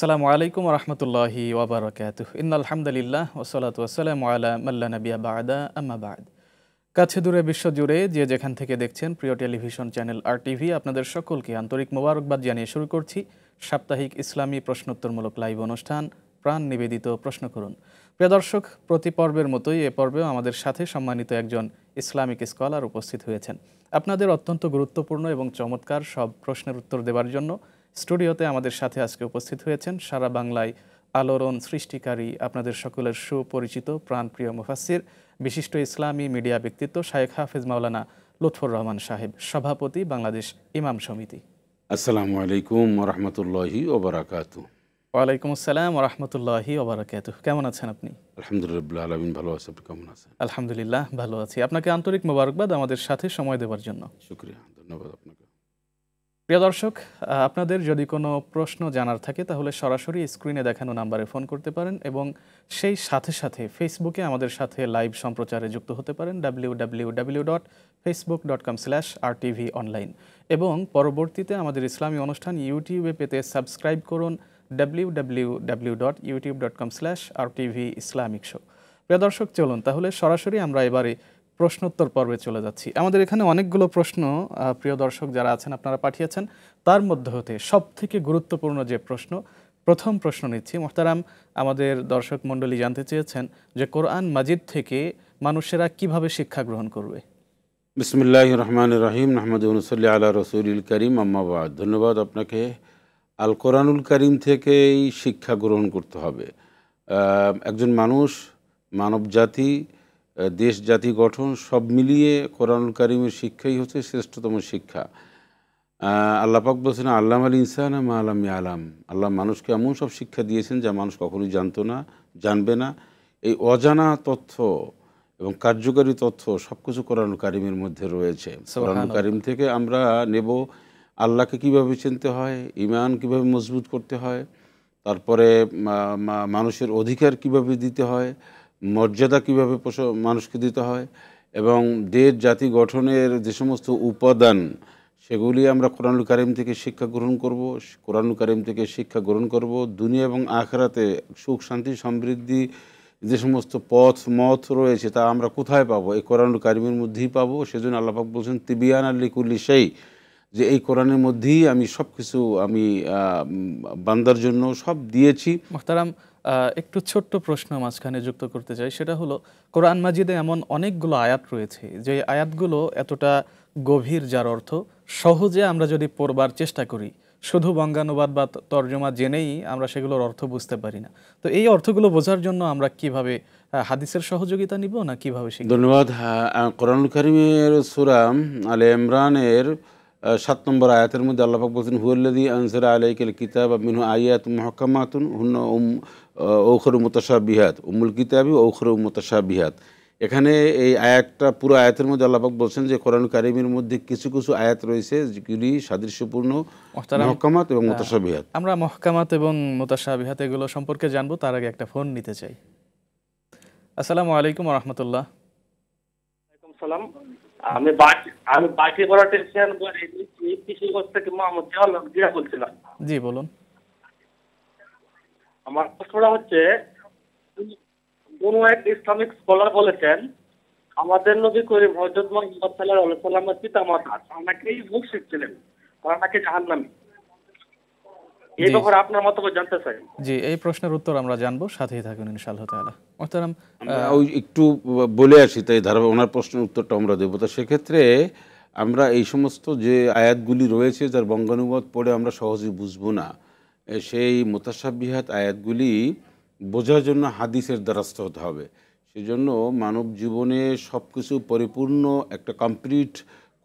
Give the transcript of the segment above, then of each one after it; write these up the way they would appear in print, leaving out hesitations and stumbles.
আসসালামু আলাইকুম রহমতুল্লাহি ওয়াবারাকাতুহ ইন্নাল হামদুলিল্লাহ ওয়াসসালাতু ওয়াসসালামু আলা মাল্লা নাবিয়া বা'দা আম্মা বা'দ। কাছে দূরে বিশ্বজুড়ে যে যেখান থেকে দেখছেন প্রিয় টেলিভিশন চ্যানেল RTV, আপনাদের সকলকে আন্তরিক মোবারকবাদ জানিয়ে শুরু করছি সাপ্তাহিক ইসলামী প্রশ্নোত্তরমূলক লাইভ অনুষ্ঠান প্রাণ নিবেদিত প্রশ্ন করুন। প্রিয় দর্শক, প্রতি পর্বের মতোই এ পর্বেও আমাদের সাথে সম্মানিত একজন ইসলামিক স্কলার উপস্থিত হয়েছেন। আপনাদের অত্যন্ত গুরুত্বপূর্ণ এবং চমৎকার সব প্রশ্নের উত্তর দেওয়ার জন্য স্টুডিওতে আমাদের সাথে আজকে উপস্থিত হয়েছেন সারা বাংলায় আলোড়ন সৃষ্টিকারী, আপনাদের সকলের সুপরিচিত প্রাণপ্রিয় মুফাসসির, বিশিষ্ট ইসলামী মিডিয়া ব্যক্তিত্ব শায়েখ হাফেজ মাওলানা লুৎফর রহমান সাহেব, সভাপতি বাংলাদেশ ইমাম সমিতি। আসসালামু আলাইকুম ওরহমতুল্লাহি ওবরাকাতুহ। ওয়ালাইকুম আসসালাম ওরহমতুল্লাহি ওবরাকাতুহ। কেমন আছেন আপনি? আলহামদুলিল্লাহ আলামিন, ভালো আছে। আপনি কেমন আছেন? আলহামদুলিল্লাহ ভালো আছি। আপনাকে আন্তরিক মোবারকবাদ আমাদের সাথে সময় দেওয়ার জন্য। শুকরিয়া, ধন্যবাদ আপনাকে। প্রিয় দর্শক, আপনাদের যদি কোনো প্রশ্ন জানার থাকে তাহলে সরাসরি স্ক্রিনে দেখানো নাম্বারে ফোন করতে পারেন এবং সেই সাথে সাথে ফেসবুকে আমাদের সাথে লাইভ সম্প্রচারে যুক্ত হতে পারেন www.facebook.com/rtvonline এবং পরবর্তীতে আমাদের ইসলামী অনুষ্ঠান ইউটিউবে পেতে সাবস্ক্রাইব করুন www.youtube.com/rtvislamicshow। প্রিয় দর্শক, চলুন তাহলে সরাসরি আমরা এবারে প্রশ্নোত্তর পর্বে চলে যাচ্ছি। আমাদের এখানে অনেকগুলো প্রশ্ন প্রিয় দর্শক যারা আছেন আপনারা পাঠিয়েছেন, তার মধ্যে হতে সবথেকে গুরুত্বপূর্ণ যে প্রশ্ন, প্রথম প্রশ্ন নিচ্ছি। মোহতারাম, আমাদের দর্শক মণ্ডলী জানতে চেয়েছেন যে কোরআন মাজিদ থেকে মানুষেরা কিভাবে শিক্ষা গ্রহণ করবে। বিসমিল্লাহির রহমানির রহিম, নাহমাদুহু ওয়া নুসাল্লি আলা রাসূলিল কারীম, আম্মা বা'দ। ধন্যবাদ আপনাকে। আল কোরআনুল কারীম থেকেই শিক্ষা গ্রহণ করতে হবে। একজন মানুষ, মানব জাতি, দেশ জাতি গঠন সব মিলিয়ে কোরআনুল কারীমের শিক্ষাই হচ্ছে শ্রেষ্ঠতম শিক্ষা। আল্লাহ পাক বলছেন আল্লামাল ইনসানা মা লাম ইয়ালাম। আল্লাহ মানুষকে এমন সব শিক্ষা দিয়েছেন যা মানুষ কখনোই জানতো না, জানবে না। এই অজানা তথ্য এবং কার্যকারী তথ্য সব কিছু কোরআনুল কারীমের মধ্যে রয়েছে। কোরআনুল কারীম থেকে আমরা নেব আল্লাহকে কীভাবে চিনতে হয়, ঈমান কীভাবে মজবুত করতে হয়, তারপরে মানুষের অধিকার কীভাবে দিতে হয়, মর্যাদা কীভাবে মানুষকে দিতে হয়, এবং দেশ জাতি গঠনের যে সমস্ত উপাদান সেগুলি আমরা কোরআনুল কারীম থেকে শিক্ষা গ্রহণ করব। কোরআনুল কারীম থেকে শিক্ষা গ্রহণ করব দুনিয়া এবং আখিরাতে সুখ শান্তি সমৃদ্ধি যে সমস্ত মত রয়েছে তা আমরা কোথায় পাবো? এই কোরআনুল কারীমের মধ্যেই পাবো। সেজন্য আল্লাহ পাক বলছেন তিবিয়ানাল লিকুল্লি শাই, যে এই কোরআনের মধ্যেই আমি সব কিছু আমি বান্দার জন্য সব দিয়েছি। মোহতারাম, একটু ছোট্ট প্রশ্ন মাঝখানে যুক্ত করতে চাই। সেটা হলো, কোরআন মাজিদে এমন অনেকগুলো আয়াত রয়েছে যে আয়াতগুলো এতটা গভীর, যার অর্থ সহজে আমরা যদি পড়বার চেষ্টা করি, শুধু বঙ্গানুবাদ বা তর্জমা জেনেই আমরা সেগুলোর অর্থ বুঝতে পারি না। তো এই অর্থগুলো বোঝার জন্য আমরা কিভাবে হাদিসের সহযোগিতা নিব, না কিভাবে শিখব? ধন্যবাদ। কোরআনুল কারীমের সূরা আলে ইমরানের 7 নম্বর আয়াতের মধ্যে আল্লাহ পাক বলছেন হুয়াল্লাযী আনজালা আলাইকাল কিতাবা মিনহু আয়াতুম মুহকামাতুন হুন্না উখরা মুতাশাবিহাত উম্মুল কিতাবি ওয়া উখরা মুতাশাবিহাত। এখানে এই আয়াতটা, পুরো আয়াতের মধ্যে আল্লাহ পাক বলছেন যে কোরআনুল কারীমের মধ্যে কিছু কিছু আয়াত রয়েছে যেগুলি সাদৃশ্যপূর্ণ, মুহকামাত এবং মুতাশাবিহাত। আমরা মুহকামাত এবং মুতাশাবিহাত এগুলো সম্পর্কে জানবো, তার আগে একটা ফোন নিতে চাই। আসসালামু আলাইকুম ওয়া রাহমাতুল্লাহ। ওয়ালাইকুম সালাম। আমি বাকি করা টেনশন কৃষিগঞ্জ থেকে মোহাম্মদ জিয়া বলছিলাম। জি বলুন। আমার প্রশ্নটা হচ্ছে, কোন এক ইসলামিক স্কলার বলেছেন আমাদের নবী করিম হযরত মুহাম্মদ সাল্লাল্লাহু আলাইহি ওয়াসাল্লামের পিতামাতা অনেকেই মুশরিক ছিলেন, তারা নাকি জাহান্নামী। এই ব্যাপারে আপনার মতামত জানতে চাই। জি, এই প্রশ্নের উত্তর আমরা জানবো, সাথেই থাকুন ইনশাআল্লাহ তাআলা। মুহতারাম, ওই একটু বলে আসি, তাই ধারাবাহিক ওনার প্রশ্নের উত্তরটা আমরা দেবো। তো সেক্ষেত্রে আমরা এই সমস্ত যে আয়াতগুলি রয়েছে যার বঙ্গানুবাদ পড়ে আমরা সহজেই বুঝবো না, সেই মুতাশাবিহাত আয়াতগুলি বোঝার জন্য হাদিসের দ্বারস্থ হতে হবে। সেজন্য মানব জীবনে সব কিছু পরিপূর্ণ একটা কমপ্লিট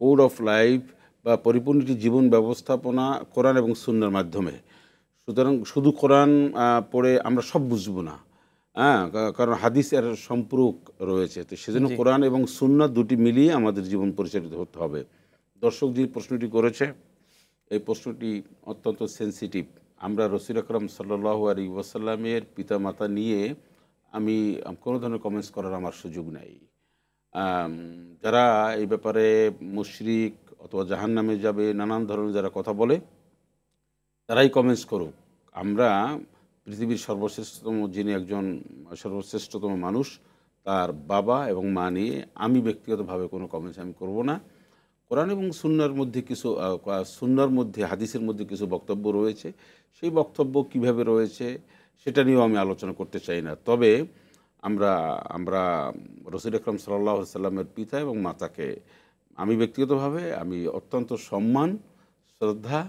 কোড অফ লাইফ বা পরিপূর্ণ একটি জীবন ব্যবস্থাপনা কোরআন এবং সুন্নাহর মাধ্যমে। সুতরাং শুধু কোরআন পড়ে আমরা সব বুঝবো না, কারণ হাদিস এর সম্পর্ক রয়েছে। তো সেজন্য কোরআন এবং সুন্নাহ দুটি মিলিয়ে আমাদের জীবন পরিচালিত হতে হবে। দর্শক যে প্রশ্নটি করেছে, এই প্রশ্নটি অত্যন্ত সেন্সিটিভ। আমরা রাসূল আকরাম সাল্লাল্লাহু আলাইহি ওয়াসাল্লামের পিতা মাতা নিয়ে আমি কোনো ধরনের কমেন্টস করার আমার সুযোগ নাই। যারা এই ব্যাপারে মুশরিক অথবা জাহান্নামে যাবে নানান ধরনের যারা কথা বলে, তারাই কমেন্টস করুক। আমরা পৃথিবীর সর্বশ্রেষ্ঠতম যিনি একজন সর্বশ্রেষ্ঠতম মানুষ, তার বাবা এবং মা নিয়ে আমি ব্যক্তিগতভাবে কোনো কমেন্টস আমি করব না। কোরআন এবং সুন্নাহর মধ্যে কিছু সুন্নাহর মধ্যে, হাদিসের মধ্যে কিছু বক্তব্য রয়েছে, সেই বক্তব্য কিভাবে রয়েছে সেটা নিয়েও আমি আলোচনা করতে চাই না। তবে আমরা আমরা রসুল আকরাম সাল্লাল্লাহু আলাইহি সাল্লামের পিতা এবং মাতাকে আমি ব্যক্তিগতভাবে আমি অত্যন্ত সম্মান, শ্রদ্ধা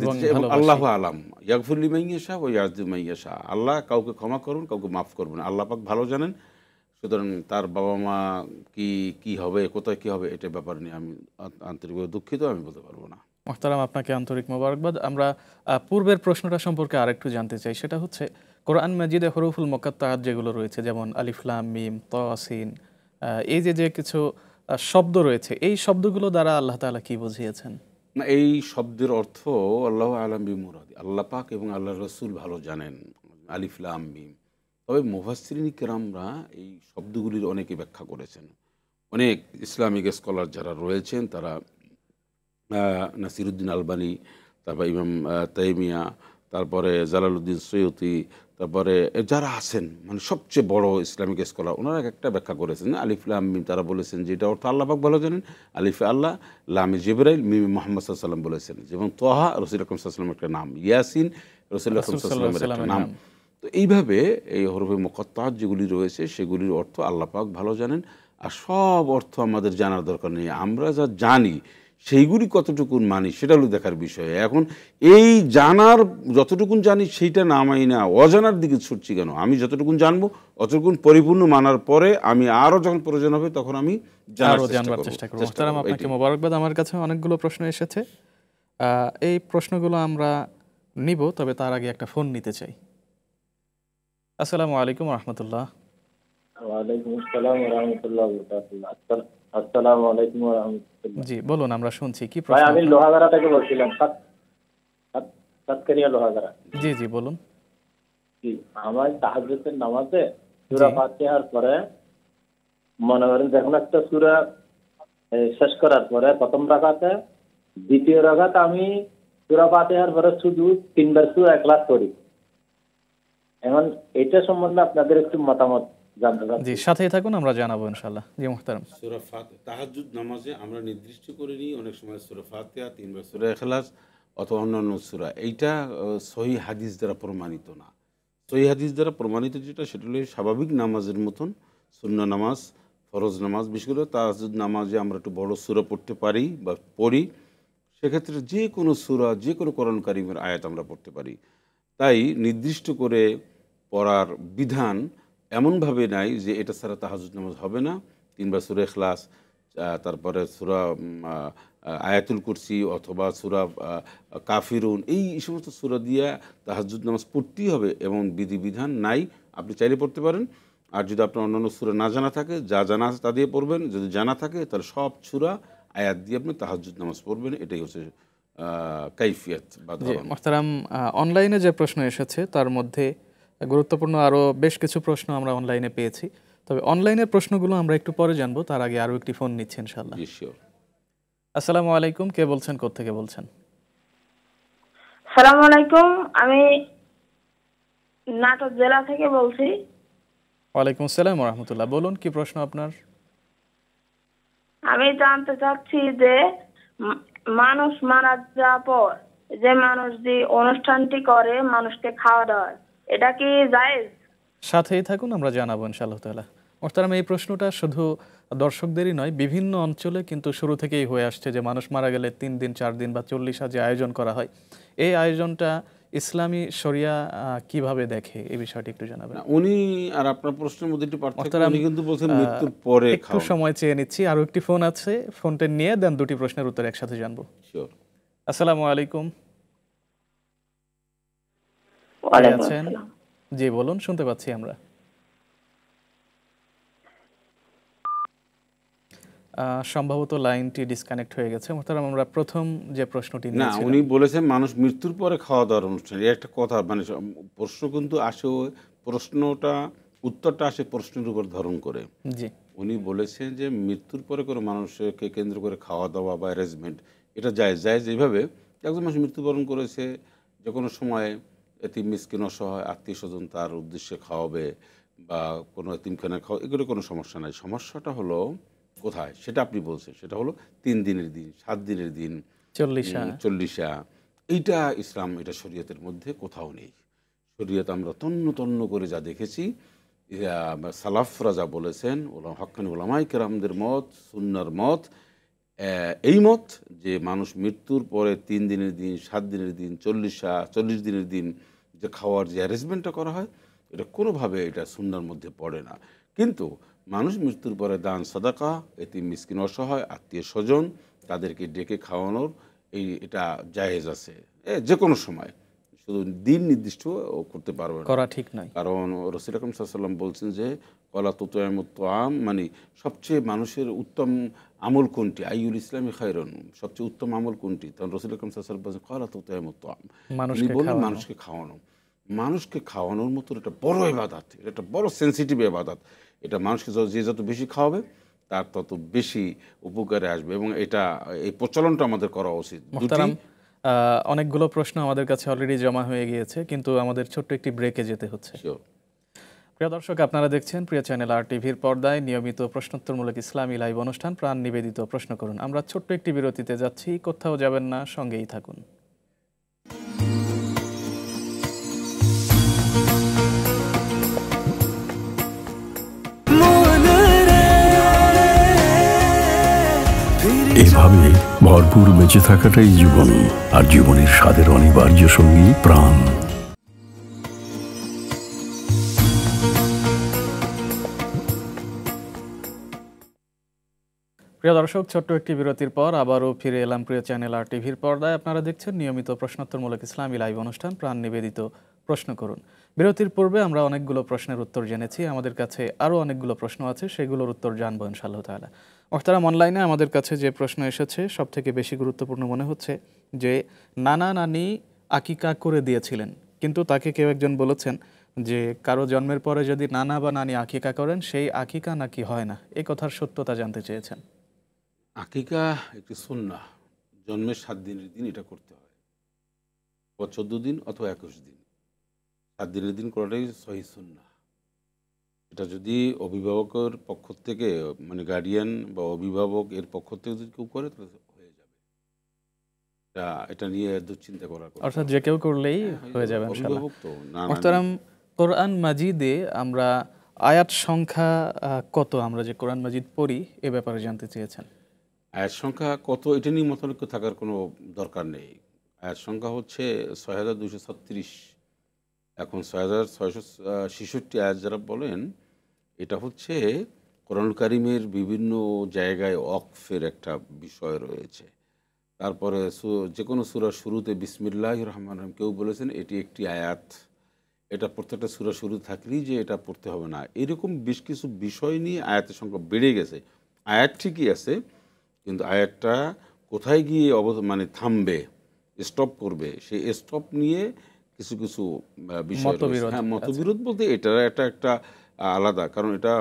এবং দিতে চাই, এবং ভালোবাসি। আল্লাহু আলাম ইয়াগফির লিমান ইয়াশা ওয়া ইয়াযিবু মান ইয়াশা। আল্লাহ কাউকে ক্ষমা করুন, কাউকে মাফ করবেন, আল্লাহ পাক ভালো জানেন। সুতরাং তার বাবা মা কি হবে, কোথায় কি হবে, এটা ব্যাপার নিয়ে আমি আন্তরিকভাবে দুঃখিত, আমি বলতে পারবো না। মোহতারাম, আপনাকে আন্তরিক মোবারকবাদ। আমরা পূর্বের প্রশ্নটা সম্পর্কে আরেকটু জানতে চাই। সেটা হচ্ছে কোরআন মাজিদে হরুফুল মুকাত্তাআত যেগুলো রয়েছে, যেমন আলিফ লাম মিম ত সিন, এই যে কিছু শব্দ রয়েছে, এই শব্দগুলো দ্বারা আল্লাহ তাআলা কি বুঝিয়েছেন? না, এই শব্দের অর্থ আল্লাহু আলাম বিমুরাদি, আল্লাহ পাক এবং আল্লাহ রসুল ভালো জানেন, আলিফ লাম মিম। তবে মুফাসসিরিন কিরামরা এই শব্দগুলির অনেকে ব্যাখ্যা করেছেন। অনেক ইসলামিক স্কলার যারা রয়েছেন তারা নাসিরুদ্দিন আলবানী, তারপর ইমাম তাইমিয়া, তারপরে জালালউদ্দিন সৈয়তি, তারপরে যারা আছেন মানে সবচেয়ে বড় ইসলামিক স্কলার, ওনারা একটা ব্যাখ্যা করেছেন আলিফ লাম মিম। তারা বলেছেন যে এটা অর্থ আল্লাহ পাক ভালো জানেন, আলিফে আল্লাহ, লামে জিবরাইল, মিমে মুহাম্মদ সাল্লাল্লাহু আলাইহি ওয়াসাল্লাম বলেছেন। যেমন তোহা রসুল আকরাম সাল্লাল্লাহু আলাইহি ওয়াসাল্লামের একটা নাম, ইয়াসিন রসুল আকরাম সাল্লাল্লাহু আলাইহি ওয়াসাল্লামের একটা নাম। তো এইভাবে এই হরফে মুকাত্তাআত যেগুলি রয়েছে সেগুলির অর্থ আল্লাহ পাক ভালো জানেন। আর সব অর্থ আমাদের জানার দরকার নেই, আমরা যা জানি সেইগুলি কতটুকুন মানি সেটা হলো দেখার বিষয়। এখন এই জানার যতটুকুন জানি সেইটা নামাই না, অজানার দিকে ছুটছি কেন? আমি যতটুকুন জানবো অতটুকুন পরিপূর্ণ মানার পরে আমি আরও যখন প্রয়োজন হবে তখন আমি জানবার চেষ্টা করব। মোহতারাম, আপনাকে মোবারকবাদ। আমার কাছে অনেকগুলো প্রশ্ন এসেছে, এই প্রশ্নগুলো আমরা নিব, তবে তার আগে একটা ফোন নিতে চাই। আসসালামু আলাইকুম রহমতুল্লাহ। ওয়ালাইকুম আসসালাম ওয়া রাহমাতুল্লাহি ওয়া বারাকাতুহু। আসসালামু আলাইকুম ওয়া রাহমাতুল্লাহ। জি বলুন, আমরা শুনছি। কি ভাই, প্রশ্ন? আমি লোহাগাড়া থেকে বলছিলাম, সাতকারিয়া লোহাগাড়া। জি জি বলুন। জি, আমার তাহাজ্জুদের নামাজে সূরা ফাতিহার পরে মনে করেন যখন একটা সূরা শেষ করার পরে প্রথম রাকাতে, দ্বিতীয় রাকাতে আমি সূরা ফাতিহার পরে শুধু 3 বার সূরা ইখলাস করি। এখন এটা সম্বন্ধে আপনাদের একটু মতামত জানতে চাই। জি, সাথেই থাকুন, আমরা জানাবো ইনশাআল্লাহ। জি মোহতারাম। সূরা তাহাজ্জুদ নামাজে আমরা নির্দিষ্ট করে নিই অনেক সময় সূরা ফাতিহা, 3 বার সূরা ইখলাস অথবা অন্যান্য সূরা। এইটা সহিহ হাদিস দ্বারা প্রমাণিত না। সহিহ হাদিস দ্বারা প্রমাণিত যেটা সেটা হলো স্বাভাবিক নামাজের মতন সুন্নাহ নামাজ, ফরজ নামাজ, বিশেষ করে তাহাজ্জুদ নামাজে আমরা একটু বড় সূরা পড়তে পারি বা পড়ি। সেক্ষেত্রে যে কোনো সূরা, যে কোনো কোরআন কারীমের আয়াত আমরা পড়তে পারি। তাই নির্দিষ্ট করে পড়ার বিধান এমনভাবে নাই যে এটা ছাড়া তাহাজ্জুদ নামাজ হবে না। 3 বার সূরা ইখলাস, তারপরে সূরা আয়াতুল কুরসি অথবা সূরা কাফিরুন, এই সমস্ত সূরা দিয়া তাহাজ্জুদ নামাজ পড়তেই হবে এবং বিধিবিধান নাই। আপনি চাইলে পড়তে পারেন। আর যদি আপনার অন্যান্য সূরা না জানা থাকে, যা জানা আছে তা দিয়ে পড়বেন। যদি জানা থাকে তাহলে সব সূরা আয়াত দিয়ে আপনি তাহাজ্জুদ নামাজ পড়বেন। এটাই হচ্ছে কাইফিয়াত বা জি ধরন। মোহতারাম, অনলাইনে যে প্রশ্ন এসেছে তার মধ্যে গুরুত্বপূর্ণ আরও বেশ কিছু প্রশ্ন আমরা অনলাইনে পেয়েছি। তবে অনলাইনের প্রশ্নগুলো আমরা একটু পরে জানবো, তার আগে আরও একটি ফোন নিচ্ছি ইনশাআল্লাহ। জি শিওর। আসসালামু আলাইকুম, কে বলছেন, কোত্থেকে বলছেন? সালাম আলাইকুম, আমি নাটোর জেলা থেকে বলছি। ওয়ালাইকুম আসসালাম রহমতুল্লাহ। বলুন, কি প্রশ্ন আপনার? আমি জানতে চাচ্ছি যে মানুষ মারা যাওয়ার পর যে মানুষ যে অনুষ্ঠানটি করে মানুষকে খাওয়া দাওয়া, এটা কি জায়েজ? সাথেই থাকুন, আমরা জানাবো ইনশাআল্লাহ তাআলা। মোহতারাম, এই প্রশ্নটা শুধু দর্শকদেরই নয়, বিভিন্ন অঞ্চলে কিন্তু শুরু থেকেই হয়ে আসছে যে মানুষ মারা গেলে 3 দিন 4 দিন বা 40 যে আয়োজন করা হয়, এই আয়োজনটা ইসলামী শরিয়া কিভাবে দেখে, এই বিষয়টি একটু জানাবেন। উনি আর আপনার প্রশ্নের মধ্যে একটু পার্থক্য, মোহতারাম, উনি কিন্তু বলছেন মৃত্যুর পরে একটু খাওয়া। সময় চেয়ে নিচ্ছি, আরও একটি ফোন আছে, ফোনটা নিয়ে দেন দুটি প্রশ্নের উত্তর একসাথে জানবো। শিওর। আসসালামু আলাইকুম। ওয়ালাইকুম আছেন? আসসালাম। জি বলুন, শুনতে পাচ্ছি আমরা। সম্ভবত লাইনটি ডিসকানেক্ট হয়ে গেছে। মোহতারাম, আমরা প্রথম যে প্রশ্নটি না, নিয়েছিলাম, উনি বলেছেন মানুষ মৃত্যুর পরে খাওয়া দাওয়ার অনুষ্ঠান। এই একটা কথা, মানে প্রশ্ন কিন্তু আসে, প্রশ্নটা উত্তরটা আসে প্রশ্নের উপর ধরন করে। জি উনি বলেছেন যে মৃত্যুর পরে কোনো মানুষকে কেন্দ্র করে খাওয়া দাওয়া বা অ্যারেঞ্জমেন্ট এটা জায়েজ। জায়েজ এইভাবে একজন মানুষ মৃত্যুবরণ করেছে, যে কোনো সময় এতিম মিসকিন অসহায় আত্মীয় স্বজন তার উদ্দেশ্যে খাওয়াবে বা কোনো এতিমখানা খাওয়া, এগুলো কোনো সমস্যা নাই। সমস্যাটা হলো কোথায়, সেটা আপনি বলছেন, সেটা হলো 3 দিনের দিন, 7 দিনের দিন, 40 এইটা ইসলাম, এটা শরীয়তের মধ্যে কোথাও নেই। শরীয়ত আমরা তন্ন তন্ন করে যা দেখেছি, সালাফরা যা বলেছেন, হক্কানি ওলামায়ে কেরামদের মত, সুন্নাহর মত, এই মত যে মানুষ মৃত্যুর পরে 3 দিনের দিন, 7 দিনের দিন, 40 দিনের দিন যে খাওয়ার যে অ্যারেঞ্জমেন্টটা করা হয়, এটা কোনোভাবে এটা সুন্নাহর মধ্যে পড়ে না। কিন্তু মানুষ মৃত্যুর পরে দান সাদাকা, এতিম মিসকিন অসহায় আত্মীয় স্বজন তাদেরকে ডেকে খাওয়ানোর এটা জায়েজ আছে যে কোনো সময়, শুধু দিন নির্দিষ্ট করতে পারবে না, করা ঠিক নয়। কারণ রাসূল আকরাম সাল্লাল্লাহু আলাইহি ওয়াসাল্লাম বলছেন যে কলা তুতআমুত তাআম, মানে সবচেয়ে মানুষের উত্তম আমল কোনটি, আইয়ুল ইসলামি খায়রুন, সবচেয়ে উত্তম আমল কোনটি, তখন রাসূল আকরাম সাল্লাল্লাহু আলাইহি ওয়াসাল্লাম বলছেন কলা তুতআমুত তাআম, উনি বলেন মানুষকে খাওয়ানো। মানুষকে খাওয়ানোর মতো এটা বড় ইবাদত, এটা একটা বড় সেনসিটিভ ইবাদত। এটা মানুষকে যে যত বেশি খাওয়াবে তার তত বেশি উপকারে আসবে, এবং এটা এই প্রচলনটা আমাদের করা উচিত। মুহতারাম, অনেকগুলো প্রশ্ন আমাদের কাছে অলরেডি জমা হয়ে গিয়েছে, কিন্তু আমাদের ছোট্ট একটি ব্রেকে যেতে হচ্ছে। প্রিয় দর্শক, আপনারা দেখছেন প্রিয় চ্যানেল আর টিভির পর্দায় নিয়মিত প্রশ্নোত্তরমূলক ইসলামী লাইভ অনুষ্ঠান প্রাণ নিবেদিত প্রশ্ন করুন। আমরা ছোট্ট একটি বিরতিতে যাচ্ছি, কোথাও যাবেন না, সঙ্গেই থাকুন। এভাবে ভরপুর বেঁচে থাকাটাই জীবন, আর জীবনের স্বাদের অনিবার্য সঙ্গী প্রাণ। প্রিয় দর্শক, ছোট্ট একটি বিরতির পর আবারও ফিরে এলাম প্রিয় চ্যানেল আর টিভির পর্দায়। আপনারা দেখছেন নিয়মিত প্রশ্নোত্তরমূলক ইসলামী লাইভ অনুষ্ঠান প্রাণ নিবেদিত প্রশ্ন করুন। বিরতির পূর্বে আমরা অনেকগুলো প্রশ্নের উত্তর জেনেছি, আমাদের কাছে আরও অনেকগুলো প্রশ্ন আছে, সেগুলোর উত্তর জানবো ইনশাআল্লাহ তাআলা। মুহতারাম, অনলাইনে আমাদের কাছে যে প্রশ্ন এসেছে সবথেকে বেশি গুরুত্বপূর্ণ মনে হচ্ছে যে নানা নানি আকিকা করে দিয়েছিলেন, কিন্তু তাকে কেউ একজন বলেছেন যে কারো জন্মের পরে যদি নানা বা নানি আকিকা করেন সেই আকিকা নাকি হয় না, এই কথার সত্যতা জানতে চেয়েছেন। আকিকা একটি সুন্নাহ, জন্মের 7 দিনের দিন এটা করতে হয়, বা 14 দিন অথবা 21 দিন, 7 দিনের দিন করাটাই সহিহ সুন্নাহ। এটা যদি অভিভাবকের পক্ষ থেকে, মানে গার্ডিয়ান বা অভিভাবক এর পক্ষ থেকে যদি কেউ করে তাহলে হয়ে যাবে, এটা নিয়ে দুশ্চিন্তা করার কথা, অর্থাৎ যে কেউ করলেই হয়ে যাবে ইনশাআল্লাহ। অভিভাবক তো না। মুহতারাম, কোরআন মাজিদে আমরা আয়াত সংখ্যা কত, আমরা যে কোরআন মাজিদ পড়ি এ ব্যাপারে জানতে চেয়েছেন। আয়াত সংখ্যা কত এটা নিয়ে মতানৈক্য থাকার কোনো দরকার নেই। আয়াত সংখ্যা হচ্ছে ৬২৩৬। এখন ৬৬৬৬ আয়াত যারা বলেন, এটা হচ্ছে কোরআনুল কারীমের বিভিন্ন জায়গায় ওয়াকফের একটা বিষয় রয়েছে। তারপরে যে কোনো সূরার শুরুতে বিসমিল্লাহির রহমানির রহিম কেউ বলেছেন এটি একটি আয়াত, এটা প্রত্যেকটা সূরা শুরু থাকলেই যে এটা পড়তে হবে না, এরকম বেশ কিছু বিষয় নিয়ে আয়াতের সংখ্যা বেড়ে গেছে। আয়াত ঠিকই আছে, কিন্তু আয়াতটা কোথায় গিয়ে মানে থামবে, স্টপ করবে, সেই স্টপ নিয়ে কিছু কিছু বিষয় রয়েছে। হ্যাঁ, মতবিরোধ বলতে এটা একটা আলাদা, কারণ এটা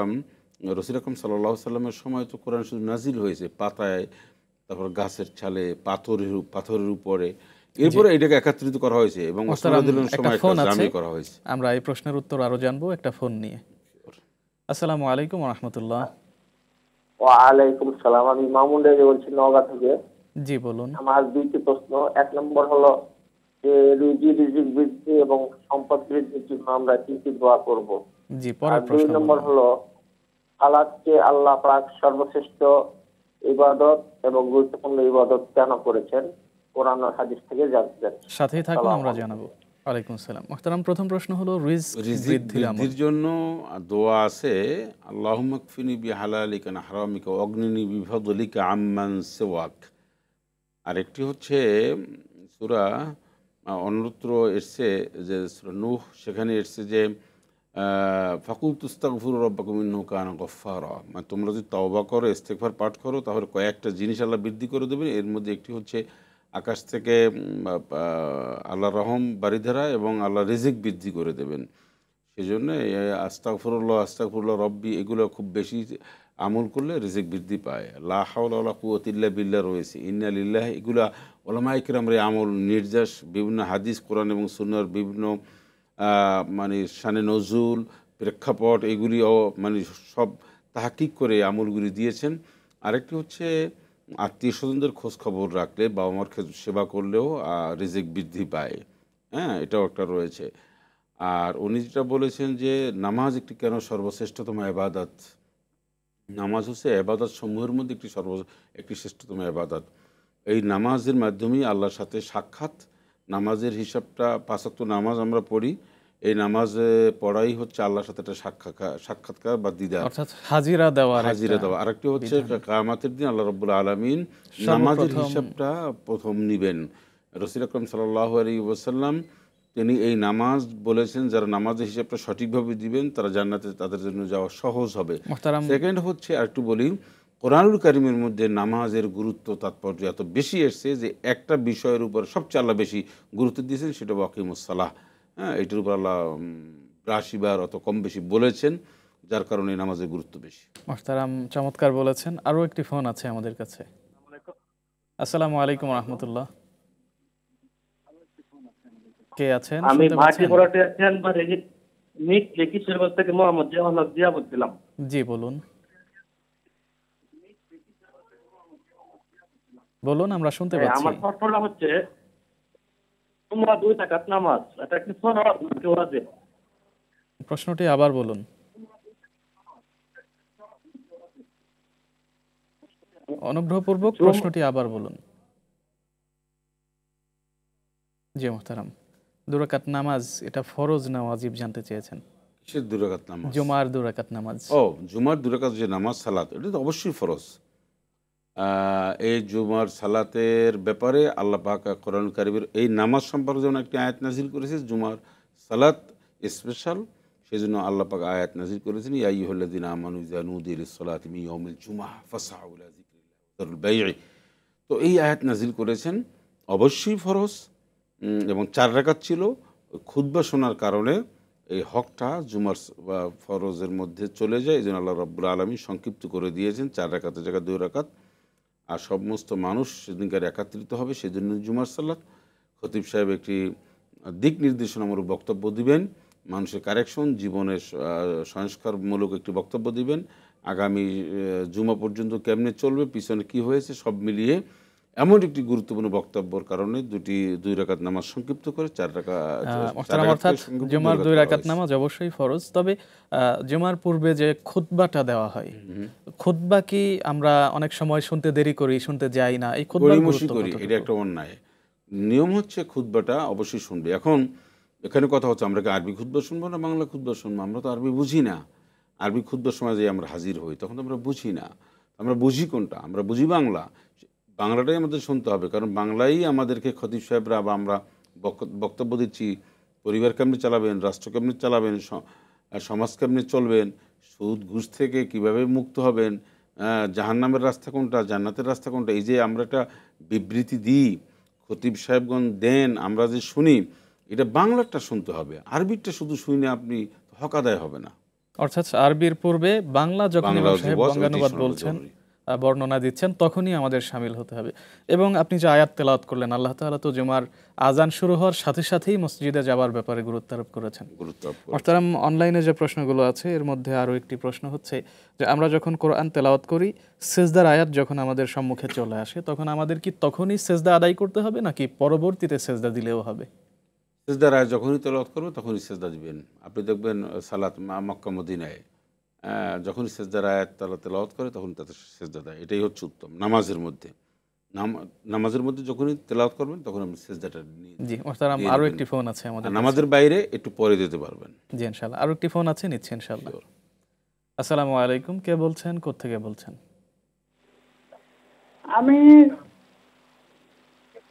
রাসূল আকরাম সাল্লাল্লাহু আলাইহি ওয়াসাল্লামের সময় তো কোরআন শুধু নাজিল হয়েছে পাতায়, তারপর গাছের ছালে, পাথরের উপরে, এরপরে এটাকে একত্রিত করা হয়েছে এবং ওসমানের সময় একটা জামি করা হয়েছে। আমরা এই প্রশ্নের উত্তর আরো জানবো একটা ফোন নিয়ে। আসসালামু আলাইকুম ওয়া রাহমাতুল্লাহ। ওয়ালাইকুম সালাম, আমি মামুন রেজা বলছি নওগাঁ থেকে। জি বলুন। আমার দুইটি প্রশ্ন। এক নম্বর হলো যে রিজিক বৃদ্ধি এবং সম্পদ বৃদ্ধির জন্য আমরা কি কি দোয়া করব। জি, পরের প্রশ্ন। দুই নম্বর হলো সালাতকে আল্লাহ পাক সর্বশ্রেষ্ঠ ইবাদত এবং গুরুত্বপূর্ণ ইবাদত কেন করেছেন, কোরআন ও হাদিস থেকে জানতে চাচ্ছি। সাথেই থাকুন, আমরা জানাবো। ওয়ালাইকুম আসসালাম। মুহতারাম, প্রথম প্রশ্ন হলো রিজিক বৃদ্ধির জন্য দোয়া আছে, আল্লাহুম্মা কফিনি বিহালালিকা আন হারামিকা ওয়াগনিনি বিফাদলিকা আম্মান সিওয়াক। আরেকটি হচ্ছে সূরা অন্যত্র এসছে যে সূরা নূহ, সেখানে এসছে যে ফাকুলতু আস্তাগফিরু রাব্বাকুম ইন্নাহু কানা গফফারা, মানে তোমরা যদি তওবা করো, ইস্তেগফার পাঠ করো, তাহলে কয়েকটা জিনিস আল্লাহ বৃদ্ধি করে দেবেন। এর মধ্যে একটি হচ্ছে আকাশ থেকে আল্লাহ রহম বারিধারা এবং আল্লাহ রিজিক বৃদ্ধি করে দেবেন। সেজন্য আস্তাগফিরুল্লাহ রব্বি এগুলো খুব বেশি আমল করলে রিজিক বৃদ্ধি পায়। লা হাওলা ওয়ালা কুওয়াতা ইল্লা বিল্লাহ রয়েছে, ইন্না লিল্লাহি, এগুলো ওলামা ইকরামের এই আমল নির্যাস বিভিন্ন হাদিস কোরআন এবং সুন্নাহর বিভিন্ন মানে শানে নজুল প্রেক্ষাপট এগুলিও মানে সব তাহকিক করে আমলগুলি দিয়েছেন। আরেকটি হচ্ছে আত্মীয় স্বজনদের খোঁজ খবর রাখলে, বাবা মার সেবা করলেও রিজিক বৃদ্ধি পায়। হ্যাঁ, এটাও একটা রয়েছে। আর উনি যেটা বলেছেন যে নামাজ একটি কেন সর্বশ্রেষ্ঠতম ইবাদত, নামাজ হচ্ছে ইবাদত সমূহের মধ্যে একটি শ্রেষ্ঠতম ইবাদত। এই নামাজের মাধ্যমেই আল্লাহর সাথে সাক্ষাৎ। নামাজের হিসাবটা 5 ওয়াক্ত নামাজ আমরা পড়ি, এই নামাজে পড়াই হচ্ছে আল্লাহর সাথে একটা সাক্ষাৎকার বা দিদার, অর্থাৎ হাজিরা দেওয়া। আরেকটি হচ্ছে কিয়ামতের দিন আল্লাহ রাব্বুল আলামিন নামাজের হিসাবটা প্রথম নিবেন। রাসূল আকরাম সাল্লাল্লাহু আলাইহি ওয়াসাল্লাম তিনি এই নামাজ বলেছেন, যারা নামাজের হিসাবটা সঠিকভাবে দিবেন তারা জান্নাতে তাদের জন্য যাওয়া সহজ হবে। সেকেন্ড হচ্ছে আরেকটু বলি, কোরআনুল কারীমের মধ্যে নামাজের গুরুত্ব তাৎপর্য এত বেশি এসছে যে একটা বিষয়ের উপর সবচেয়ে আল্লাহ বেশি গুরুত্ব দিয়েছেন, সেটা ওয়াকিমুস সালাহ। হ্যাঁ, এটার উপর আল্লাহ 82 বার অত কম বেশি বলেছেন, যার কারণে নামাজের গুরুত্ব বেশি। মুহতারাম চমৎকার বলেছেন। আরও একটি ফোন আছে আমাদের কাছে। আসসালামু আলাইকুম রাহমাতুল্লাহ। কে আছেন? আমি ভাটি পড়াতে আছেন বা মিট লেকিশেরবাদ থেকে মোহাম্মদ জিয়াউল হক জিয়া বলছিলাম। জি বলুন বলুন, আমরা শুনতে পাচ্ছি। আমার প্রশ্নটা হচ্ছে তোমরা 2 রাকাত নামাজ, এটা কি সুন্নাত নাকি ওয়াজিব? প্রশ্নটি আবার বলুন। অনুগ্রহপূর্বক প্রশ্নটি আবার বলুন। জি মুহতারাম, 2 রাকাত নামাজ এটা ফরজ না ওয়াজিব জানতে চেয়েছেন। কিসের 2 রাকাত নামাজ? জুমার 2 রাকাত নামাজ। জুমার 2 রাকাত যে নামাজ সালাত, এটা তো অবশ্যই ফরজ। এই জুমার সালাতের ব্যাপারে আল্লাহ পাক কোরআনুল কারীমের এই নামাজ সম্পর্কে যেমন একটি আয়াত নাজিল করেছে, জুমার সালাত স্পেশাল, সেই জন্য আল্লাহ পাক আয়াত নাজিল করেছেন, ইয়া আইয়ুহাল্লাযীনা আমানু ইযা নুদিয়া লিস-সালাতি মিন ইয়াউমিল জুমআহ ফাসআউ ইলা যিকরিল্লাহি ওয়া যারুল বাই'আ। তো এই আয়াত নাজিল করেছেন, অবশ্যই ফরজ এবং 4 রাকাত ছিল। খুতবা শোনার কারণে এই হকটা জুমার ফরজের মধ্যে চলে যায়, এই জন্য আল্লাহ রাব্বুল আলামিন সংক্ষিপ্ত করে দিয়েছেন 4 রাকাতের জায়গায় 2 রাকাত। আর সমস্ত মানুষ সেদিনকার একত্রিত হবে, সেজন্য জুমার সালাত। খতিব সাহেব একটি দিক নির্দেশনামূলক বক্তব্য দিবেন, মানুষের কারেকশন, জীবনের সংস্কারমূলক একটি বক্তব্য দিবেন, আগামী জুমা পর্যন্ত কেমনে চলবে, পিছনে কি হয়েছে সব মিলিয়ে এমন একটি গুরুত্বপূর্ণ বক্তব্যের কারণে 2 রাকাত নামাজ সংক্ষিপ্ত করে 4 রাকাত। অর্থাৎ জুমার 2 রাকাত নামাজ অবশ্যই ফরজ। তবে জুমার পূর্বে যে খুতবাটা দেওয়া হয়, খুতবা কি আমরা অনেক সময় শুনতে দেরি করি, শুনতে যাই না, এই খুতবার গুরুত্ব কতটুকু? এটা একটা অন্যায়। নিয়ম হচ্ছে খুতবাটা অবশ্যই শুনবে। এখন এখানে কথা হচ্ছে আমরা কি আরবি খুতবা শুনবো না বাংলা খুতবা শুনবো? আমরা তো আরবি বুঝি না। আরবি খুতবার সময় যে আমরা হাজির হই তখন তো আমরা বুঝি না। আমরা বুঝি কোনটা? আমরা বুঝি বাংলা। বাংলাটাই আমাদের শুনতে হবে, কারণ বাংলাই আমাদেরকে খতিব সাহেবরা বা আমরা বক্তব্য দিচ্ছি, পরিবার কেমনি চালাবেন, রাষ্ট্র কেমনি চালাবেন, সমাজ কেমনি চলবেন, সুদ ঘুষ থেকে কিভাবে মুক্ত হবেন, জাহান্নামের রাস্তা কোনটা, জান্নাতের রাস্তা কোনটা, এই যে আমরা একটা বিবৃতি দিই, খতিব সাহেবগণ দেন, আমরা যে শুনি, এটা বাংলাটা শুনতে হবে। আরবিটা শুধু শুনে আপনি হক আদায় হবে না। অর্থাৎ আরবির পূর্বে বাংলা যখন বঙ্গানুবাদ বলছেন, বর্ণনা দিচ্ছেন, তখনই আমাদের শামিল হতে হবে। এবং আপনি যে আয়াত তেলাওয়াত করলেন, আল্লাহ তাআলা তো জুমার আজান শুরু হওয়ার সাথে সাথেই মসজিদে যাওয়ার ব্যাপারে গুরুত্ব আরোপ করেছেন। মুহতারাম, অনলাইনে যে প্রশ্নগুলো আছে এর মধ্যে আরও একটি প্রশ্ন হচ্ছে যে আমরা যখন কোরআন তেলাওয়াত করি, সিজদার আয়াত যখন আমাদের সম্মুখে চলে আসে, তখন আমাদের কি তখনই সিজদা আদায় করতে হবে নাকি পরবর্তীতে সিজদা দিলেও হবে? সিজদার আয়াত যখনই তেলাওয়াত করবে তখনই সিজদা দিবেন। আপনি দেখবেন সালাত মক্কা মদিনায় যখনই সিজদার আয়াত তারা তেলাওয়াত করে তখন তাদের সিজদা দেয়। এটাই হচ্ছে উত্তম। নামাজের মধ্যে যখনই তেলাওয়াত করবেন তখন আপনি সিজদাটা নিয়ে। জি মুহতারাম, আরও একটি ফোন আছে আমাদের। নামাজের বাইরে একটু পরে দিতে পারবেন। জি ইনশাআল্লাহ, আরও একটি ফোন আছে, নিচ্ছি ইনশাআল্লাহ। আসসালামু আলাইকুম, কে বলছেন, কোত্থেকে বলছেন? আমি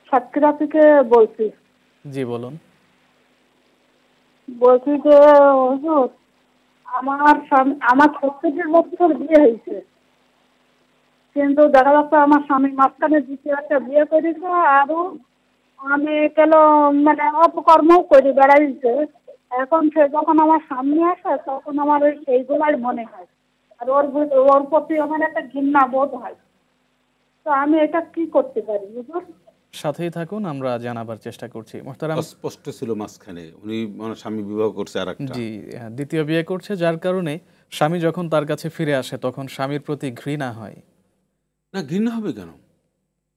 সাতক্ষীরা থেকে বলছি। জি বলুন। বলছি যে আমার 36 বছর বিয়ে হয়েছে, কিন্তু দেখা যাচ্ছে আমার স্বামী মাঝখানে দ্বিতীয় একটা বিয়ে করেছে, আরো আমি কেন মানে অপকর্মও করে বেড়াইছে। এখন সে যখন আমার সামনে আসে তখন আমার ওই সেইগুলাই মনে হয়, আর ওর প্রতি আমার একটা ঘৃণা বোধ হয়। তো আমি এটা কি করতে পারি? সাথেই থাকুন, আমরা জানাবার চেষ্টা করছি। মোহতারাম, অস্পষ্ট ছিল মাঝখানে, উনি মানে স্বামী বিবাহ করছে আর একটা। জি, দ্বিতীয় বিয়ে করছে, যার কারণে স্বামী যখন তার কাছে ফিরে আসে তখন স্বামীর প্রতি ঘৃণা হয়। না, ঘৃণা হবে কেন?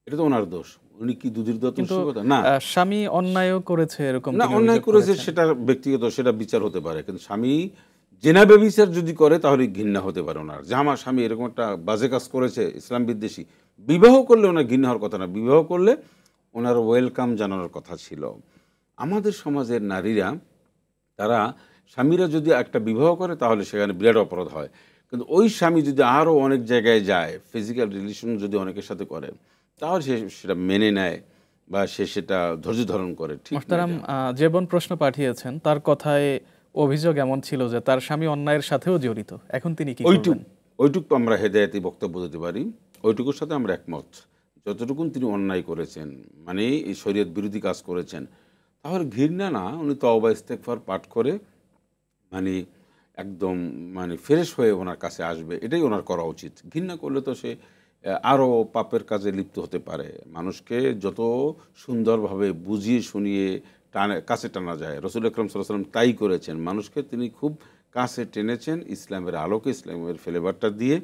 এটা তো ওনার দোষ। উনি কি দুধের দোষ কিন্তু কথা না? স্বামী অন্যায়ও করেছে, এরকম না, তিনি অন্যায় অভিযোগ করেছে করেছেন। সেটা ব্যক্তিগত, সেটা বিচার হতে পারে, কিন্তু স্বামী জেনা ব্যভিচার যদি করে তাহলে ঘৃণা হতে পারে ওনার, যে আমার স্বামী এরকম একটা বাজে কাজ করেছে, ইসলাম বিদ্বেষী। বিবাহ করলে ওনার ঘৃণা হওয়ার কথা না, বিবাহ করলে ওনার ওয়েলকাম জানানোর কথা ছিল। আমাদের সমাজের নারীরা, তারা স্বামীরা যদি একটা বিবাহ করে তাহলে সেখানে বিরাট অপরাধ হয়, কিন্তু ওই স্বামী যদি আরও অনেক জায়গায় যায়, ফিজিক্যাল রিলেশন যদি অনেকের সাথে করে, তাহলে সে সেটা মেনে নেয় বা সে সেটা ধৈর্য ধারণ করে। ঠিক না মোহতারাম, এটা? যে বোন প্রশ্ন পাঠিয়েছেন তার কথায় অভিযোগ এমন ছিল যে তার স্বামী অন্যায়ের সাথেও জড়িত, এখন তিনি কি করবেন? ওইটুকু আমরা হেদায়েতি বক্তব্য দিতে পারি, ওইটুকুর সাথে আমরা একমত। যতটুকুন তিনি অন্যায় করেছেন, মানে এই শরীয়ত বিরোধী কাজ করেছেন, তাহলে ঘৃণা না, উনি তওবা ইস্তেগফার পাঠ করে মানে একদম মানে ফ্রেশ হয়ে ওনার কাছে আসবে, এটাই ওনার করা উচিত। ঘৃণা করলে তো সে আরও পাপের কাজে লিপ্ত হতে পারে। মানুষকে যত সুন্দরভাবে বুঝিয়ে শুনিয়ে কাছে টানা যায়, রসুল আকরাম সাল্লাল্লাহু আলাইহি ওয়াসাল্লাম তাই করেছেন। মানুষকে তিনি খুব কাছে টেনেছেন ইসলামের আলোকে, ইসলামের ফ্লেভারটা দিয়ে।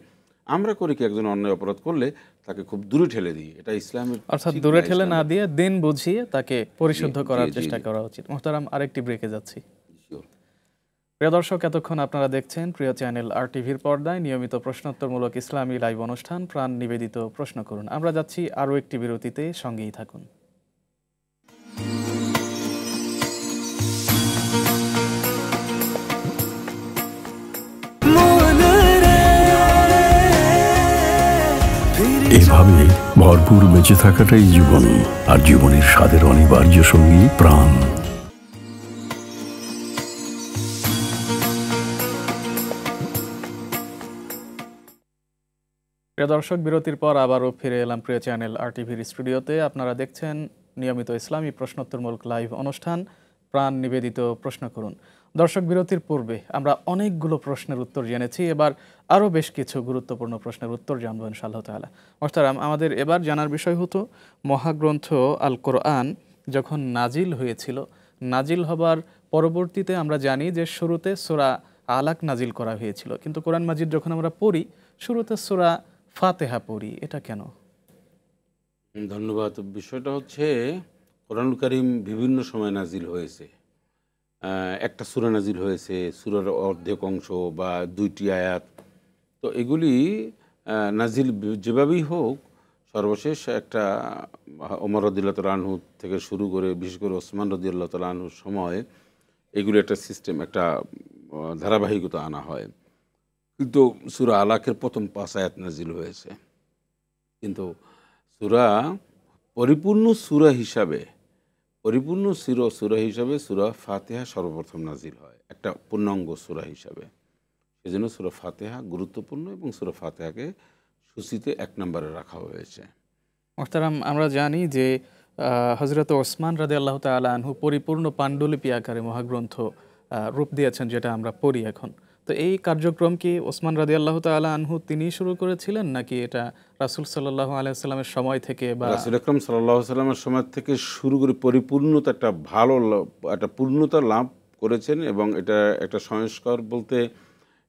আমরা করি কি, একজন অন্যায় অপরাধ করলে তাকে খুব দূরে ঠেলে দিই, এটা ইসলামের অর্থাৎ ঠিক দূরে না, ঠেলে না ইসলামের। দিয়ে দিন বুঝিয়ে তাকে পরিশুদ্ধ জি, করার জি, চেষ্টা জি। করা উচিত। মোহতারাম, আরেকটি ব্রেকে যাচ্ছি। Sure. প্রিয় দর্শক, এতক্ষণ আপনারা দেখছেন প্রিয় চ্যানেল আর টিভির পর্দায় নিয়মিত প্রশ্নোত্তরমূলক ইসলামী লাইভ অনুষ্ঠান প্রাণ নিবেদিত প্রশ্ন করুন। আমরা যাচ্ছি আরও একটি বিরতিতে, সঙ্গেই থাকুন। এভাবে ভরপুর বেঁচে থাকাটাই জীবন, আর জীবনের স্বাদের অনিবার্য সঙ্গী প্রাণ। প্রিয় দর্শক, বিরতির পর আবারও ফিরে এলাম প্রিয় চ্যানেল আর টিভির স্টুডিওতে। আপনারা দেখছেন নিয়মিত ইসলামী প্রশ্নোত্তরমূলক লাইভ অনুষ্ঠান প্রাণ নিবেদিত প্রশ্ন করুন। দর্শক, বিরতির পূর্বে আমরা অনেকগুলো প্রশ্নের উত্তর জেনেছি, এবার আরও বেশ কিছু গুরুত্বপূর্ণ প্রশ্নের উত্তর জানবো ইনশাআল্লাহ তাআলা। মোহতারাম, আমাদের এবার জানার বিষয় হতো মহাগ্রন্থ আল কোরআন যখন নাজিল হয়েছিল, নাজিল হবার পরবর্তীতে আমরা জানি যে শুরুতে সূরা আলাক নাজিল করা হয়েছিল, কিন্তু কোরআন মাজিদ যখন আমরা পড়ি শুরুতে সূরা ফাতিহা পড়ি, এটা কেন? ধন্যবাদ। বিষয়টা হচ্ছে কোরআনুল কারীম বিভিন্ন সময় নাজিল হয়েছে। একটা সূরা নাজিল হয়েছে, সূরার অর্ধেক অংশ বা 2টি আয়াত। তো এগুলি নাজিল যেভাবেই হোক, সর্বশেষ একটা ওমর রাদিয়াল্লাহু তাআলা আনহু থেকে শুরু করে বিশেষ করে ওসমান রাদিয়াল্লাহু তাআলা আনহুর সময় এগুলি একটা সিস্টেম, একটা ধারাবাহিকতা আনা হয়। কিন্তু সূরা আলাকের প্রথম 5 আয়াত নাজিল হয়েছে, কিন্তু সূরা পরিপূর্ণ সূরা হিসাবে সূরা ফাতিহা সর্বপ্রথম নাজিল হয়, একটা পূর্ণাঙ্গ সূরা হিসাবে। সেজন্য সূরা ফাতিহা গুরুত্বপূর্ণ এবং সূরা ফাতিহাকে সূচিতে 1 নম্বরে রাখা হয়েছে। মোহতারাম, আমরা জানি যে হযরত ওসমান রাদিয়াল্লাহু তাআলা আনহু পরিপূর্ণ পাণ্ডুলিপি আকারে মহাগ্রন্থ রূপ দিয়েছেন, যেটা আমরা পড়ি এখন। তো এই কার্যক্রম কি ওসমান রাদিয়াল্লাহু তাআলা আনহু তিনি শুরু করেছিলেন, নাকি এটা রাসূল সাল্লাল্লাহু আলাইহি ওয়াসাল্লামের সময় থেকে বা রাসূল আকরাম সাল্লাল্লাহু আলাইহি ওয়াসাল্লামের সময় থেকে শুরু করে পরিপূর্ণতা, একটা ভালো একটা পূর্ণতা লাভ করেছেন, এবং এটা একটা সংস্কার বলতে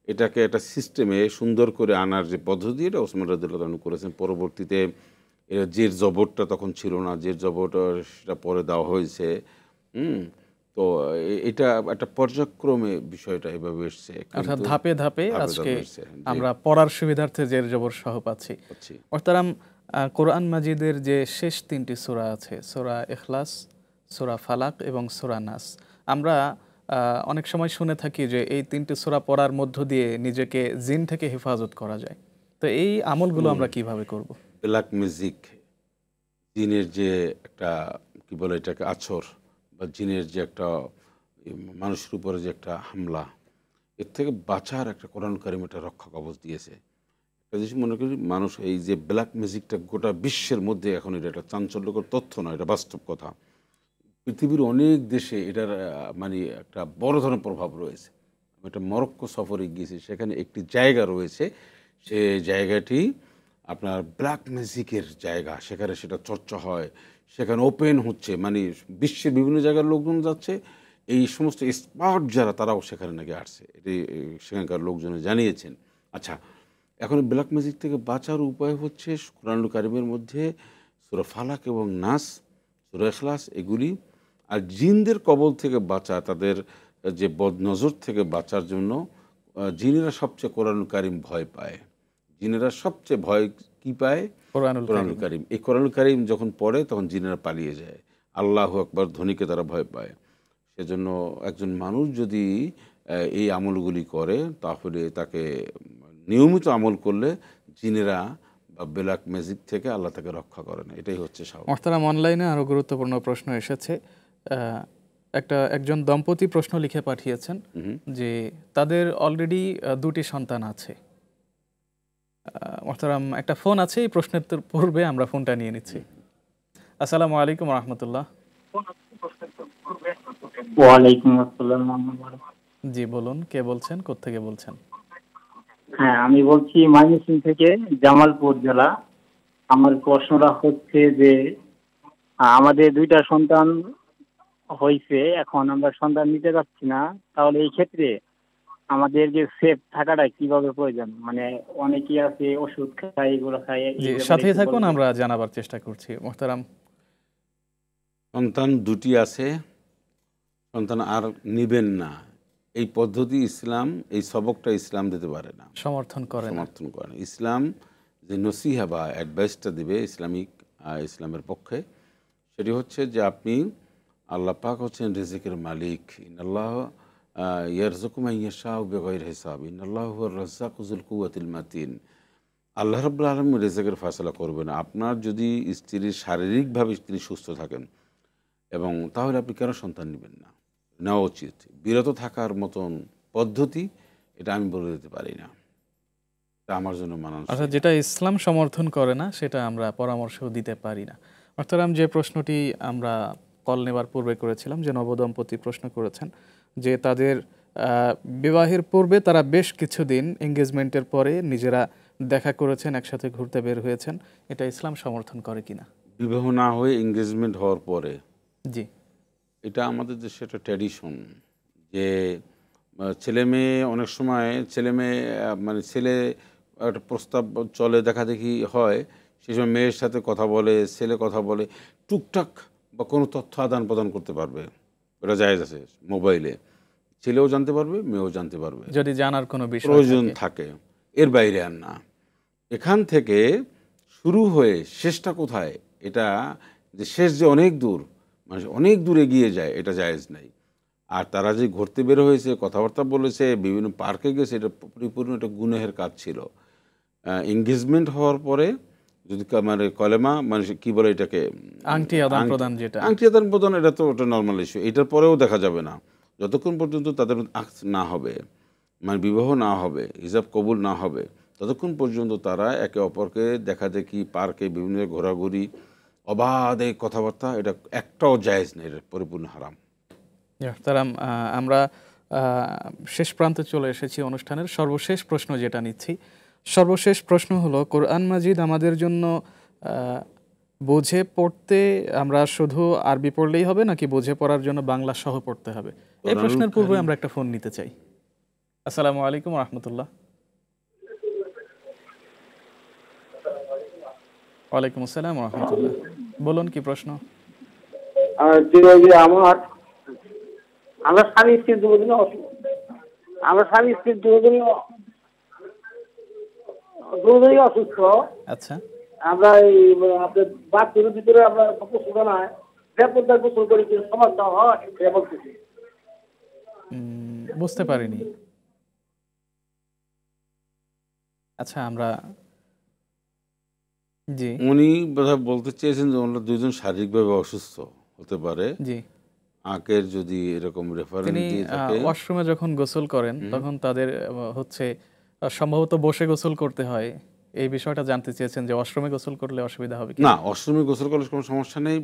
এটাকে একটা সিস্টেমে সুন্দর করে আনার যে পদ্ধতি, এটা ওসমান রাদিয়াল্লাহু আনহু করেছেন। পরবর্তীতে জের জবরটা তখন ছিল না, জের জবরটা সেটা পরে দেওয়া হয়েছে। তো এটা একটা পর্যায়ক্রমে বিষয়টা এভাবে এসছে, অর্থাৎ ধাপে ধাপে আজকে এসছে। আমরা পড়ার সুবিধার্থে জের জবর সহ পাচ্ছি। মোহতারাম, কোরআন মাজিদের যে শেষ 3টি সূরা আছে, সূরা ইখলাস, সূরা ফালাক এবং সূরা নাস, আমরা অনেক সময় শুনে থাকি যে এই 3টি সূরা পড়ার মধ্য দিয়ে নিজেকে জিন থেকে হেফাজত করা যায়। তো এই আমলগুলো আমরা কিভাবে করব? ব্ল্যাক ম্যাজিক, জিনের যে একটা কি বলে এটাকে আছর, বা জিনের যে একটা মানুষের উপরে যে একটা হামলা, এর থেকে বাঁচার একটা কোরআন কারীম একটা রক্ষা কবচ দিয়েছে। একটা জিনিস মনে করি, মানুষ এই যে ব্ল্যাক ম্যাজিকটা গোটা বিশ্বের মধ্যে এখন এটা একটা চাঞ্চল্যকর তথ্য নয়, এটা বাস্তব কথা। পৃথিবীর অনেক দেশে এটার মানে একটা বড় ধরনের প্রভাব রয়েছে। আমি একটা মরক্কো সফরে গিয়েছি, সেখানে একটি জায়গা রয়েছে, সে জায়গাটি আপনার ব্ল্যাক ম্যাজিকের জায়গা, সেখানে সেটা চর্চা হয়, সেখানে ওপেন হচ্ছে, মানে বিশ্বের বিভিন্ন জায়গার লোকজন যাচ্ছে, এই সমস্ত এক্সপার্ট যারা তারাও সেখানে নাকি আসছে, এটি সেখানকার লোকজন জানিয়েছেন। আচ্ছা, এখন ব্ল্যাক ম্যাজিক থেকে বাঁচার উপায় হচ্ছে কোরআনুল কারিমের মধ্যে সূরা ফালাক এবং নাস, সূরা ইখলাস এগুলি। আর জিনদের কবল থেকে বাঁচা, তাদের যে বদনজর থেকে বাঁচার জন্য জিনেরা সবচেয়ে কোরআনুল কারিম ভয় পায়। জিনেরা সবচেয়ে ভয় কি পায়? কোরআনুল কারিম। এই কোরআনুল কারিম যখন পড়ে তখন জিনেরা পালিয়ে যায়। আল্লাহু আকবার ধ্বনিকে তারা ভয় পায়। সেজন্য একজন মানুষ যদি এই আমলগুলি করে তাহলে তাকে নিয়মিত আমল করলে জিনেরা বা ব্ল্যাক ম্যাজিক থেকে আল্লাহ তাকে রক্ষা করেন। এটাই হচ্ছে স্বাভাবিক। মোহতারাম, অনলাইনে আরও গুরুত্বপূর্ণ প্রশ্ন এসেছে। একজন দম্পতি প্রশ্ন লিখে পাঠিয়েছেন যে তাদের অলরেডি 2টি সন্তান আছে। মোহতারাম, একটা ফোন আছে, এই প্রশ্নের পূর্বে আমরা ফোনটা নিয়ে নিচ্ছি। আসসালামু আলাইকুম রহমতুল্লাহ। ওয়ালাইকুম আসসালাম। জি বলুন, কে বলছেন, কোত্থেকে বলছেন? হ্যাঁ, আমি বলছি ময়মনসিংহ থেকে, জামালপুর জেলা। আমার প্রশ্নটা হচ্ছে যে আমাদের 2টা সন্তান হয়েছে, এখন আমরা সন্তান নিতে পারছি না, তাহলে এই ক্ষেত্রে আমাদের যে সেফ থাকাটা কিভাবে প্রয়োজন? মানে অনেকেই আছে ওষুধ খায়, এগুলো খায়। সাথে থাকুন, আমরা জানাবার চেষ্টা করছি। মোহতারাম, সন্তান 2টি আছে, সন্তান আর নিবেন না, এই পদ্ধতি ইসলাম, এই সবকটা ইসলাম দিতে পারে না, সমর্থন করে না। ইসলাম যে নসিহা বা অ্যাডভাইসটা দিবে ইসলামের পক্ষে, সেটি হচ্ছে যে আপনি, আল্লাহ পাক হচ্ছেন রিজিকের মালিক। ইন্নাল্লাহ ইয়ারযুকু মান ইয়াশাউ বিগাইরি হিসাব, ইন্নাল্লাহু হুয়ার রাজ্জাকু যুল কুওয়াতিল মাতিন। আল্লাহ রাব্বুল আলামিন রিজিকের ফয়সালা করবেন। আপনার যদি শারীরিকভাবে স্ত্রী সুস্থ থাকেন এবং তাহলে আপনি কেন সন্তান নেবেন না? নেওয়া উচিত। বিরত থাকার মতন পদ্ধতি এটা আমি বলে দিতে পারি না, এটা আমার জন্য মানানসই। আচ্ছা, যেটা ইসলাম সমর্থন করে না সেটা আমরা পরামর্শ দিতে পারি না। অর্থাৎ যে প্রশ্নটি আমরা কল নেবার পূর্বে করেছিলাম, যে নবদম্পতি প্রশ্ন করেছেন যে তাদের বিবাহের পূর্বে তারা বেশ কিছুদিন এঙ্গেজমেন্টের পরে নিজেরা দেখা করেছেন, একসাথে ঘুরতে বের হয়েছেন, এটা ইসলাম সমর্থন করে কিনা? বিবাহ না হয়ে এঙ্গেজমেন্ট হওয়ার পরে, জি, এটা আমাদের দেশে একটা ট্র্যাডিশন যে ছেলে মেয়ে অনেক সময় মানে ছেলে একটা প্রস্তাব চলে, দেখা দেখি হয়, সেই সময় মেয়ের সাথে কথা বলে, ছেলে কথা বলে, টুকটাক বা কোনো তথ্য আদান প্রদান করতে পারবে, এটা জায়েজ আছে। মোবাইলে ছেলেও জানতে পারবে, মেয়েও জানতে পারবে, যদি জানার কোনো বিষয় প্রয়োজন থাকে, এর বাইরে আর না। এখান থেকে শুরু হয়ে শেষটা কোথায়, এটা যে শেষ যে অনেক দূর, মানে অনেক দূর এগিয়ে যায়, এটা জায়েজ নাই। আর তারা যে ঘুরতে বের হয়েছে, কথাবার্তা বলেছে, বিভিন্ন পার্কে গেছে, এটা পরিপূর্ণ একটা গুনাহের কাজ ছিল। এঙ্গেজমেন্ট হওয়ার পরে যদি মানে কলেমা, মানে কি বলে এটাকে, আংটি আদান প্রদান, যেটা আংটি আদান প্রদান, এটা তো ওটা নর্মাল ইস্যু। এটার পরেও দেখা যাবে না যতক্ষণ পর্যন্ত তাদের আকদ না হবে, মানে বিবাহ না হবে, হিজাব কবুল না হবে, ততক্ষণ পর্যন্ত তারা একে অপরকে দেখা দেখি, পার্কে বিভিন্ন ঘোরাঘুরি, অবাধে কথাবার্তা, এটা একটাও জায়েজ নেই, এটা পরিপূর্ণ হারাম। আমরা শেষ প্রান্তে চলে এসেছি অনুষ্ঠানের। সর্বশেষ প্রশ্ন যেটা নিচ্ছি, সর্বশেষ প্রশ্ন হলো, কোরআন মাজিদ আমাদের জন্য বুঝে পড়তে আমরা শুধু আরবি পড়লেই হবে নাকি বুঝে পড়ার জন্য বাংলা সহ পড়তে হবে? এই প্রশ্নের পূর্বে আমরা একটা ফোন নিতে চাই। আসসালামু আলাইকুম রহমতুল্লাহ। ওয়ালাইকুম আসসালাম রহমতুল্লাহ, বলুন কি প্রশ্ন? আমার স্বামী স্ত্রী দুজনই অসুস্থ। আচ্ছা, আমরা এই আপনার বাথরুমের ভিতরে আমরা গোসল নাই, বেপরদায় গোসল করি, সমস্যা হয় বলতেছি। বুঝতে পারিনি। আচ্ছা, আমরা জি, উনি বোধহয় বলতে চেয়েছেন যে ওনারা দুজন শারীরিকভাবে অসুস্থ হতে পারে। জি, আঁকের যদি এরকম রেফারেন্স দিয়ে থাকে, ওয়াশরুমে যখন গোসল করেন তখন তাদের হচ্ছে সম্ভবত বসে গোসল করতে হয়, এই বিষয়টা জানতে চেয়েছেন যে ওয়াশরুমে গোসল করলে অসুবিধা হবে কি? না, ওয়াশরুমে গোসল করলে কোনো সমস্যা নেই।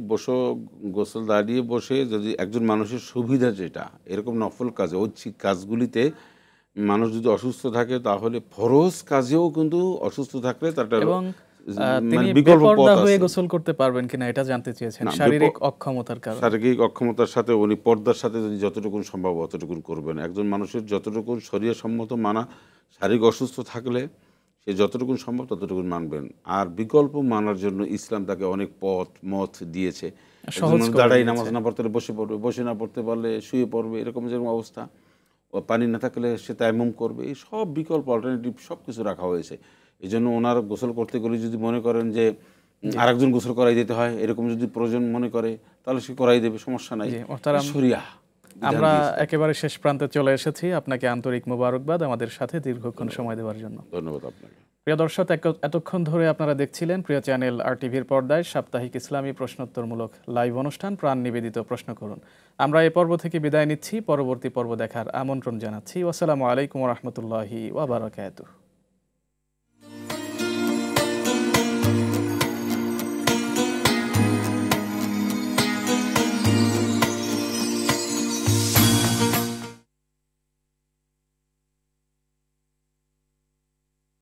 গোসল দাঁড়িয়ে বসে, যদি একজন মানুষের সুবিধা, যেটা এরকম নফল কাজে, ঐচ্ছিক কাজগুলিতে মানুষ যদি অসুস্থ থাকে, তাহলে ফরজ কাজেও কিন্তু অসুস্থ থাকলে তার তিনি বিকল্প পথ বেপরদা হয়ে আছে। গোসল করতে পারবেন কিনা এটা জানতে চেয়েছেন, না, শারীরিক অক্ষমতার কারণে। শারীরিক অক্ষমতার সাথে উনি পর্দার সাথে যদি যতটুকু সম্ভব অতটুকু করবেন। একজন মানুষের যতটুকু শরীরসম্মত মানা, শারীরিক অসুস্থ থাকলে সে যতটুকু সম্ভব ততটুকু মানবেন। আর বিকল্প মানার জন্য ইসলাম তাকে অনেক মত দিয়েছে। দাঁড়াই নামাজ না পড়তে বসে পড়বে, বসে না পড়তে পারলে শুয়ে পড়বে, এরকম যেরকম অবস্থা। ও পানি না থাকলে সে তায়াম্মুম করবে, এই সব বিকল্প অল্টারনেটিভ সব কিছু রাখা হয়েছে। এই জন্য ওনার গোসল করতে গেলে যদি মনে করেন যে আরেকজন গোসল করাই দিতে হয়, এরকম যদি প্রয়োজন মনে করে তাহলে সে করাই দেবে, সমস্যা নাই। শরিয়া। আমরা একেবারে শেষ প্রান্তে চলে এসেছি। আপনাকে আন্তরিক মোবারকবাদ আমাদের সাথে দীর্ঘক্ষণ সময় দেওয়ার জন্য। ধন্যবাদ আপনাকে। প্রিয় দর্শক, এতক্ষণ ধরে আপনারা দেখছিলেন প্রিয় চ্যানেল RTVর পর্দায় সাপ্তাহিক ইসলামী প্রশ্নোত্তরমূলক লাইভ অনুষ্ঠান প্রাণ নিবেদিত প্রশ্ন করুন। আমরা এই পর্ব থেকে বিদায় নিচ্ছি, পরবর্তী পর্ব দেখার আমন্ত্রণ জানাচ্ছি। আসসালামু আলাইকুম ওয়া রাহমাতুল্লাহি ওয়া বারাকাতুহু।